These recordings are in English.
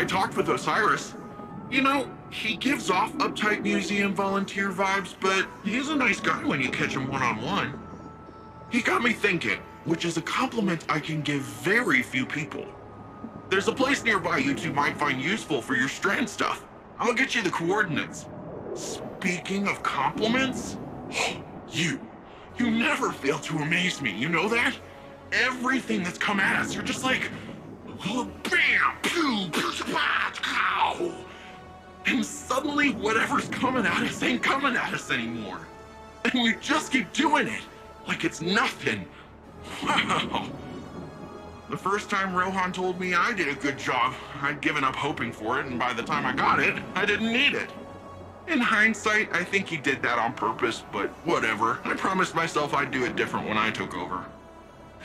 I talked with Osiris. You know, he gives off uptight museum volunteer vibes, but he's a nice guy when you catch him one-on-one. He got me thinking, which is a compliment I can give very few people. There's a place nearby you two might find useful for your strand stuff. I'll get you the coordinates. Speaking of compliments, you never fail to amaze me, you know that? Everything that's come at us, you're just like, bam, pew, pew, pow. And suddenly whatever's coming at us ain't coming at us anymore. And we just keep doing it, like it's nothing. Wow. The first time Rohan told me I did a good job, I'd given up hoping for it, and by the time I got it, I didn't need it. In hindsight, I think he did that on purpose, but whatever. I promised myself I'd do it different when I took over.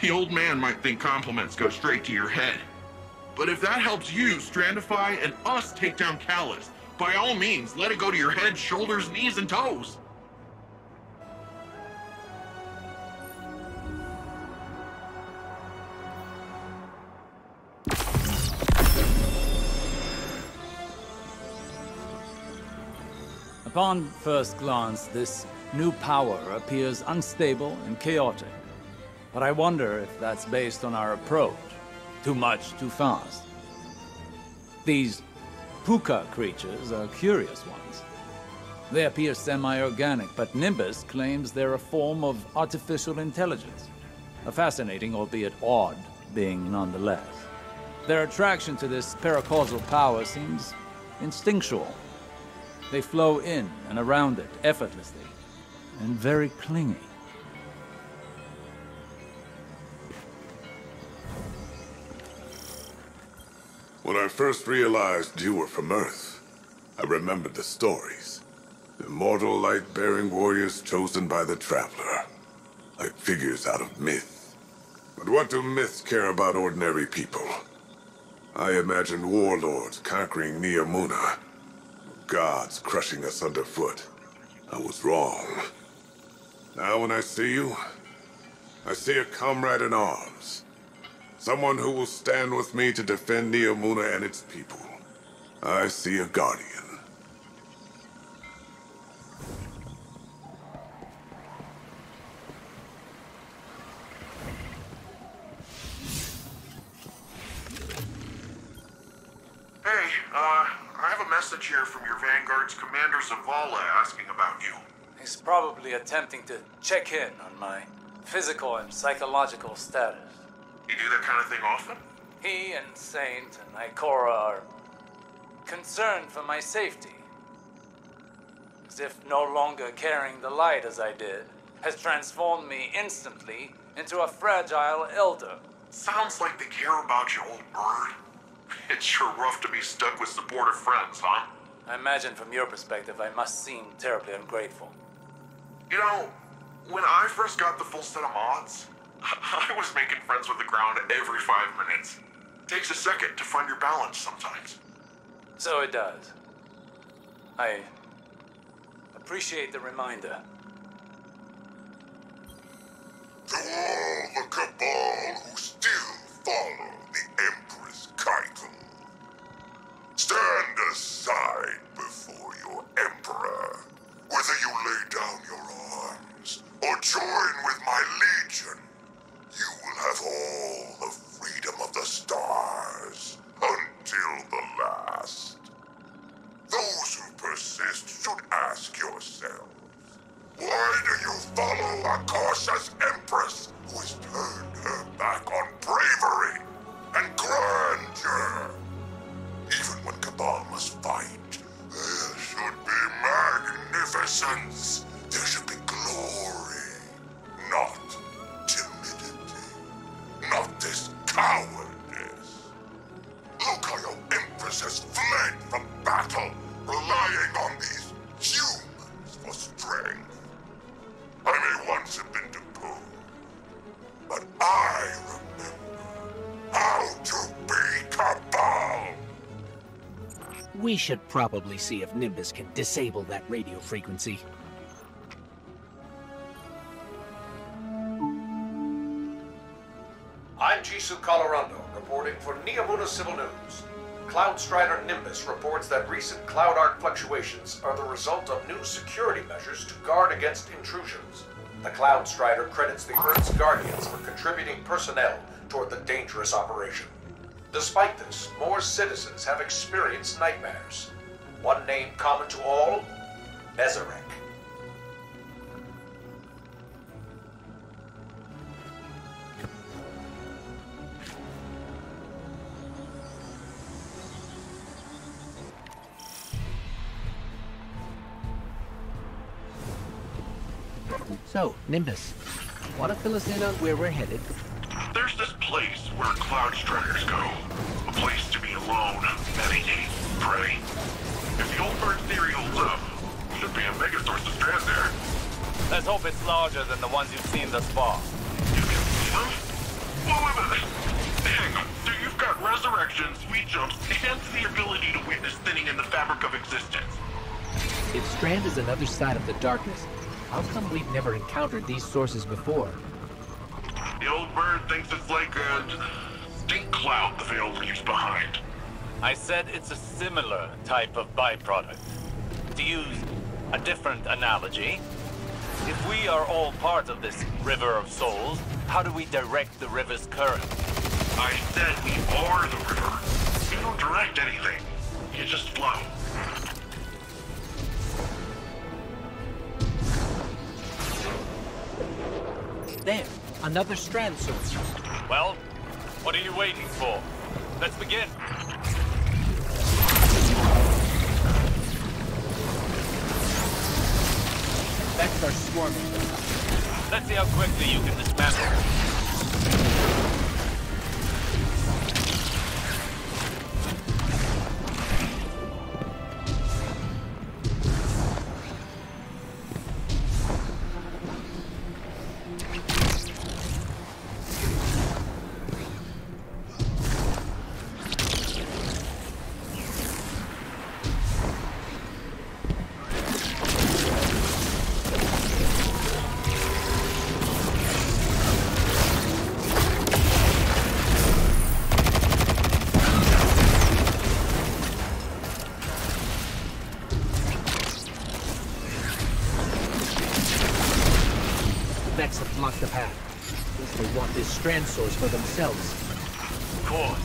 The old man might think compliments go straight to your head. But if that helps you Strandify and us take down Callus, by all means, let it go to your head, shoulders, knees, and toes. Upon first glance, this new power appears unstable and chaotic. But I wonder if that's based on our approach. Too much, too fast. These Puka creatures are curious ones. They appear semi-organic, but Nimbus claims they're a form of artificial intelligence. A fascinating, albeit odd, being nonetheless. Their attraction to this paracausal power seems instinctual. They flow in and around it effortlessly, and very clingy. When I first realized you were from Earth, I remembered the stories. Immortal light-bearing warriors chosen by the Traveler, like figures out of myth. But what do myths care about ordinary people? I imagined warlords conquering Neomuna, gods crushing us underfoot. I was wrong. Now when I see you, I see a comrade in arms. Someone who will stand with me to defend Neomuna and its people. I see a guardian. Hey, I have a message here from your Vanguard's Commander Zavala asking about you. He's probably attempting to check in on my physical and psychological status. You do that kind of thing often? He and Saint and Ikora are concerned for my safety. As if no longer carrying the light as I did has transformed me instantly into a fragile elder. Sounds like they care about you, old bird. It's sure rough to be stuck with supportive friends, huh? I imagine from your perspective I must seem terribly ungrateful. You know, when I first got the full set of mods, I was making friends with the ground every 5 minutes. Takes a second to find your balance sometimes. So it does. I appreciate the reminder. To all the Cabal who still follow the Empress Keitel, stand aside before your Emperor. Whether you lay down your arms or join with my legion, you will have all the freedom of the stars until the last. Those who persist should ask yourselves, why do you follow a cautious Empress who has turned her back on bravery and grandeur? Even when Cabal must fight, there should be magnificence. There should be glory, not timidity, not this cowardice. Look how your Empress has fled from battle, relying on these humans for strength. I may once have been deposed, but I remember how to be Cabal. We should probably see if Nimbus can disable that radio frequency. I'm Jisoo Colorado, reporting for Neomuna Civil News. CloudStrider Nimbus reports that recent cloud arc fluctuations are the result of new security measures to guard against intrusions. The CloudStrider credits the Earth's Guardians for contributing personnel toward the dangerous operation. Despite this, more citizens have experienced nightmares. One name common to all, Nezarek. So, Nimbus, want to fill us in on where we're headed? There's this place where cloud striders go. A place to be alone, meditate, pray. If the old bird theory holds up, should be a megasource of strand there. Let's hope it's larger than the ones you've seen thus far. You can see them? Well, wait a minute. Hang on. So you've got resurrection, sweet jumps, and the ability to witness thinning in the fabric of existence. If Strand is another side of the darkness, how come we've never encountered these sources before? The old bird thinks it's like a stink cloud the veil leaves behind. I said it's a similar type of byproduct. To use a different analogy, if we are all part of this river of souls, how do we direct the river's current? I said we are the river. You don't direct anything. You just flow. There, another Strand source. Well, what are you waiting for? Let's begin. Effects are swarming. Let's see how quickly you can dismantle. Vex have blocked the path. Guess they want this Strand source for themselves. Of course.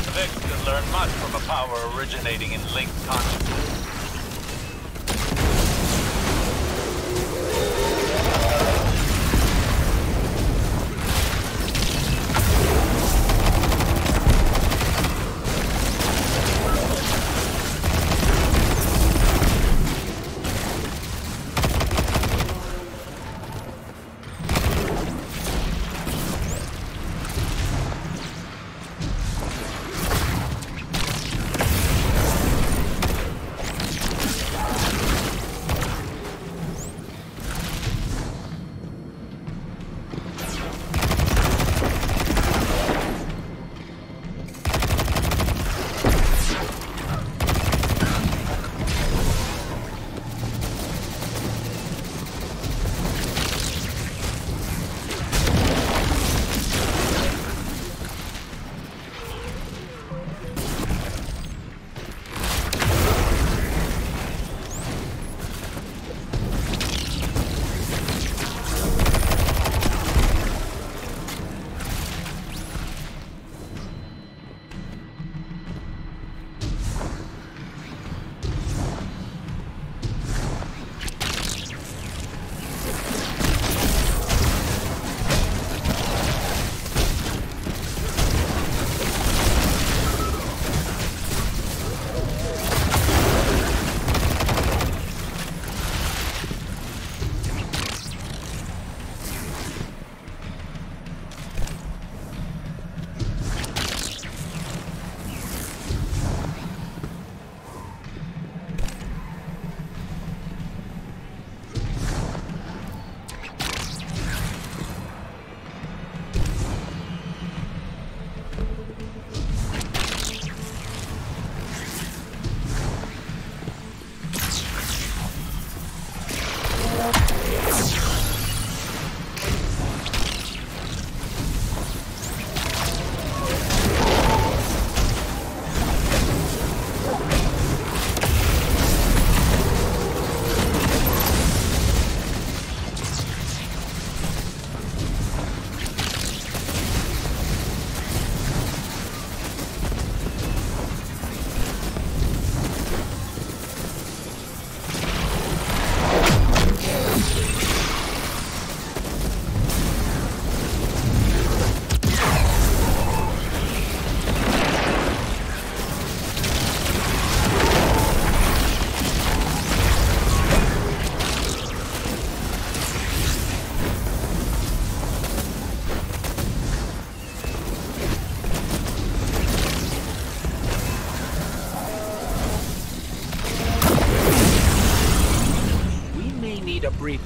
The Vex can learn much from a power originating in linked consciousness. a breather.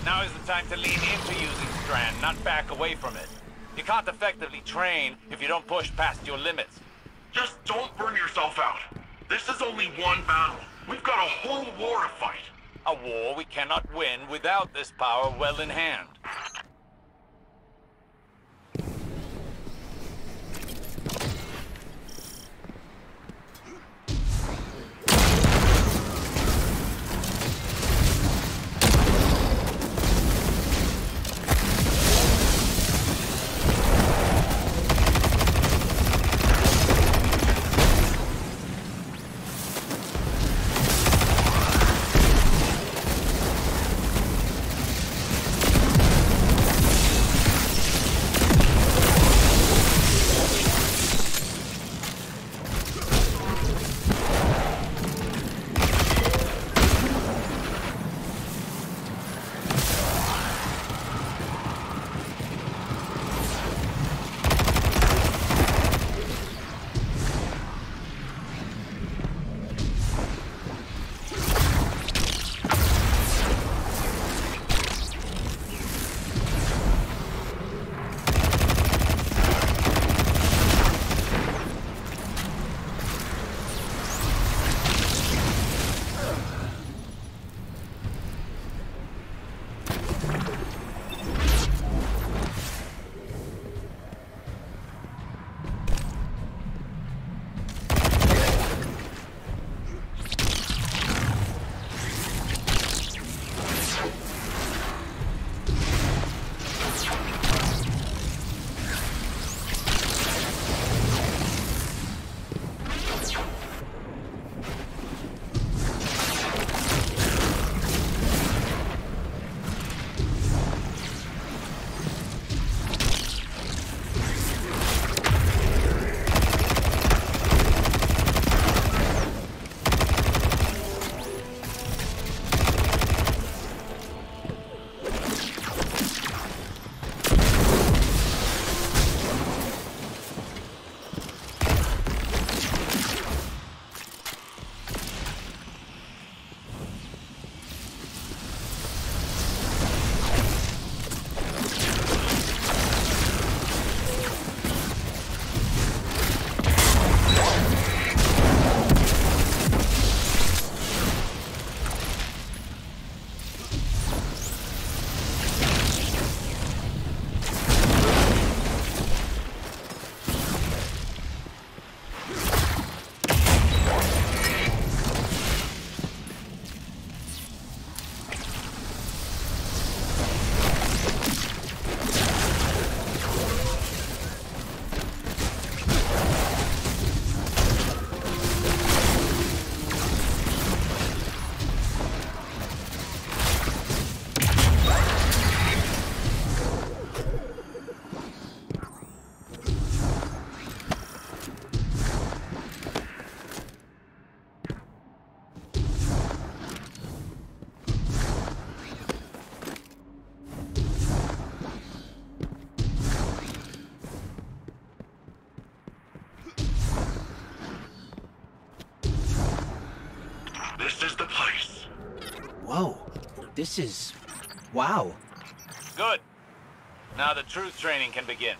Now is the time to lean into using Strand, not back away from it. You can't effectively train if you don't push past your limits. Just don't burn yourself out. This is only one battle. We've got a whole war to fight. A war we cannot win without this power well in hand. This is the place. Whoa. This is... wow. Good. Now the truth training can begin.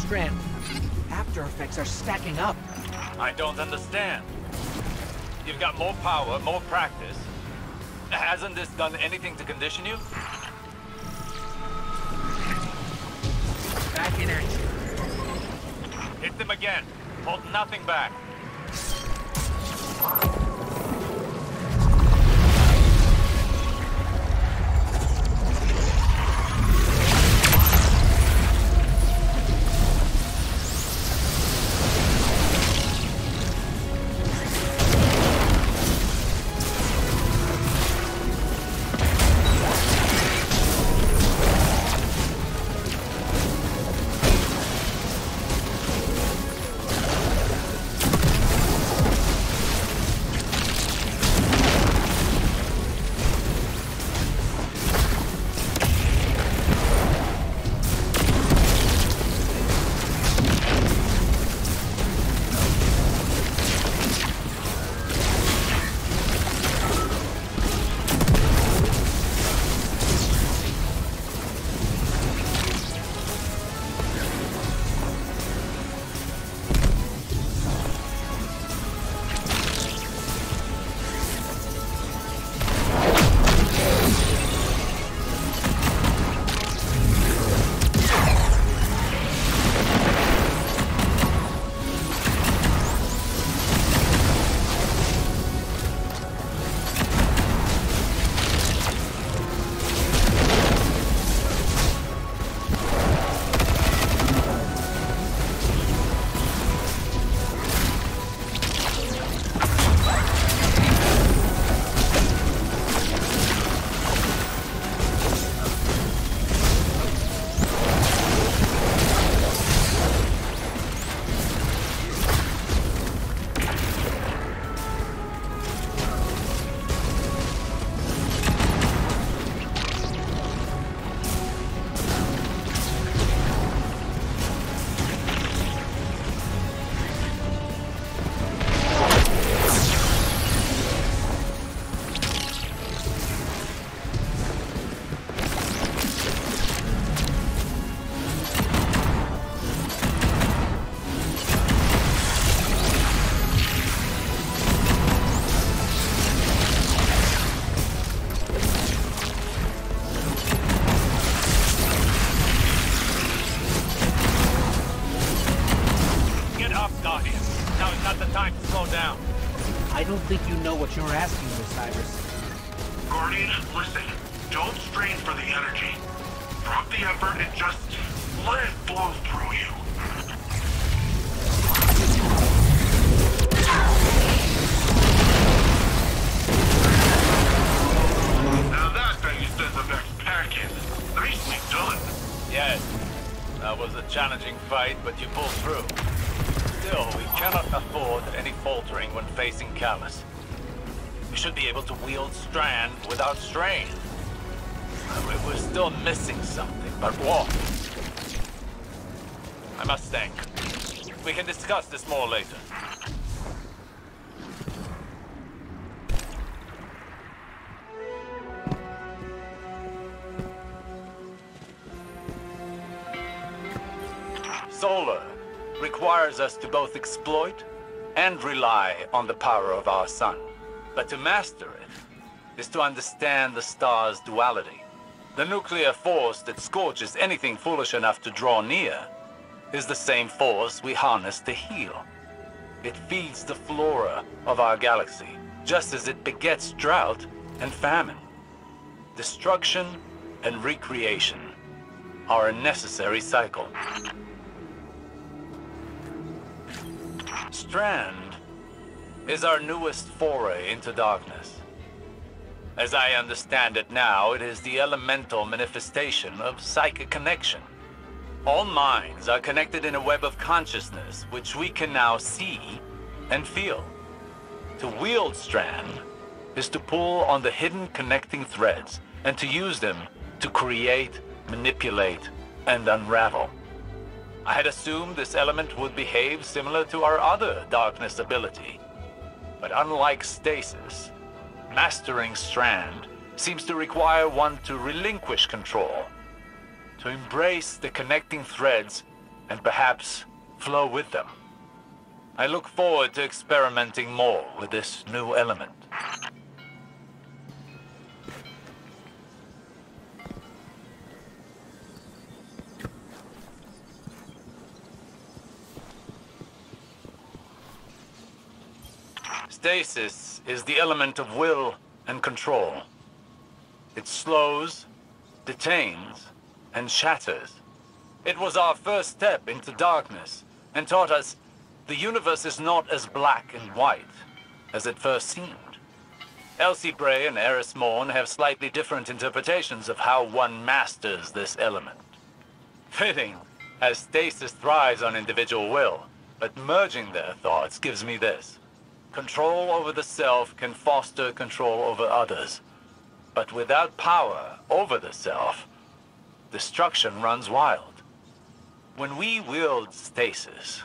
Strand, after effects are stacking up. I don't understand. You've got more power, more practice. Hasn't this done anything to condition you? Back in action. Hit them again. Hold nothing back. I don't think you know what you're asking me, Cyrus. Guardian, listen. Don't strain for the energy. Drop the effort and just let it flow through you. Now that thing sends the next packet. Nicely done. Yes. That was a challenging fight, but you pulled through. Still, we cannot afford any faltering when facing Callus. We should be able to wield Strand without strain. We're still missing something, but what? I must think. We can discuss this more later. Solar requires us to both exploit and rely on the power of our sun. But to master it is to understand the star's duality. The nuclear force that scorches anything foolish enough to draw near is the same force we harness to heal. It feeds the flora of our galaxy, just as it begets drought and famine. Destruction and recreation are a necessary cycle. Strand is our newest foray into darkness. As I understand it now, it is the elemental manifestation of psychic connection. All minds are connected in a web of consciousness, which we can now see and feel. To wield Strand is to pull on the hidden connecting threads and to use them to create, manipulate, and unravel. I had assumed this element would behave similar to our other darkness ability. But unlike stasis, mastering Strand seems to require one to relinquish control, to embrace the connecting threads and perhaps flow with them. I look forward to experimenting more with this new element. Stasis is the element of will and control. It slows, detains, and shatters. It was our first step into darkness and taught us the universe is not as black and white as it first seemed. Elsie Bray and Eris Morn have slightly different interpretations of how one masters this element. Fitting, as stasis thrives on individual will, but merging their thoughts gives me this. Control over the self can foster control over others. But without power over the self, destruction runs wild. When we wield stasis,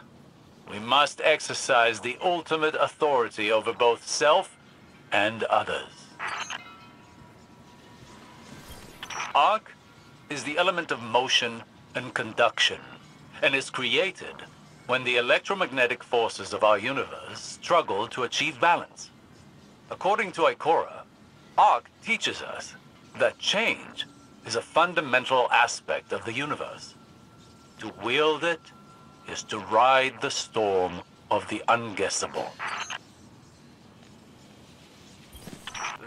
we must exercise the ultimate authority over both self and others. Arc is the element of motion and conduction, and is created when the electromagnetic forces of our universe struggle to achieve balance. According to Ikora, Arc teaches us that change is a fundamental aspect of the universe. To wield it is to ride the storm of the unguessable.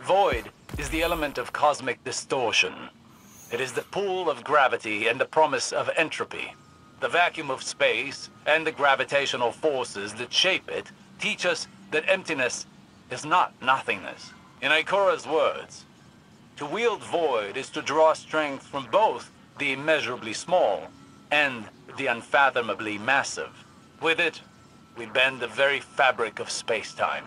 Void is the element of cosmic distortion. It is the pull of gravity and the promise of entropy. The vacuum of space and the gravitational forces that shape it teach us that emptiness is not nothingness. In Ikora's words, to wield void is to draw strength from both the immeasurably small and the unfathomably massive. With it, we bend the very fabric of space-time.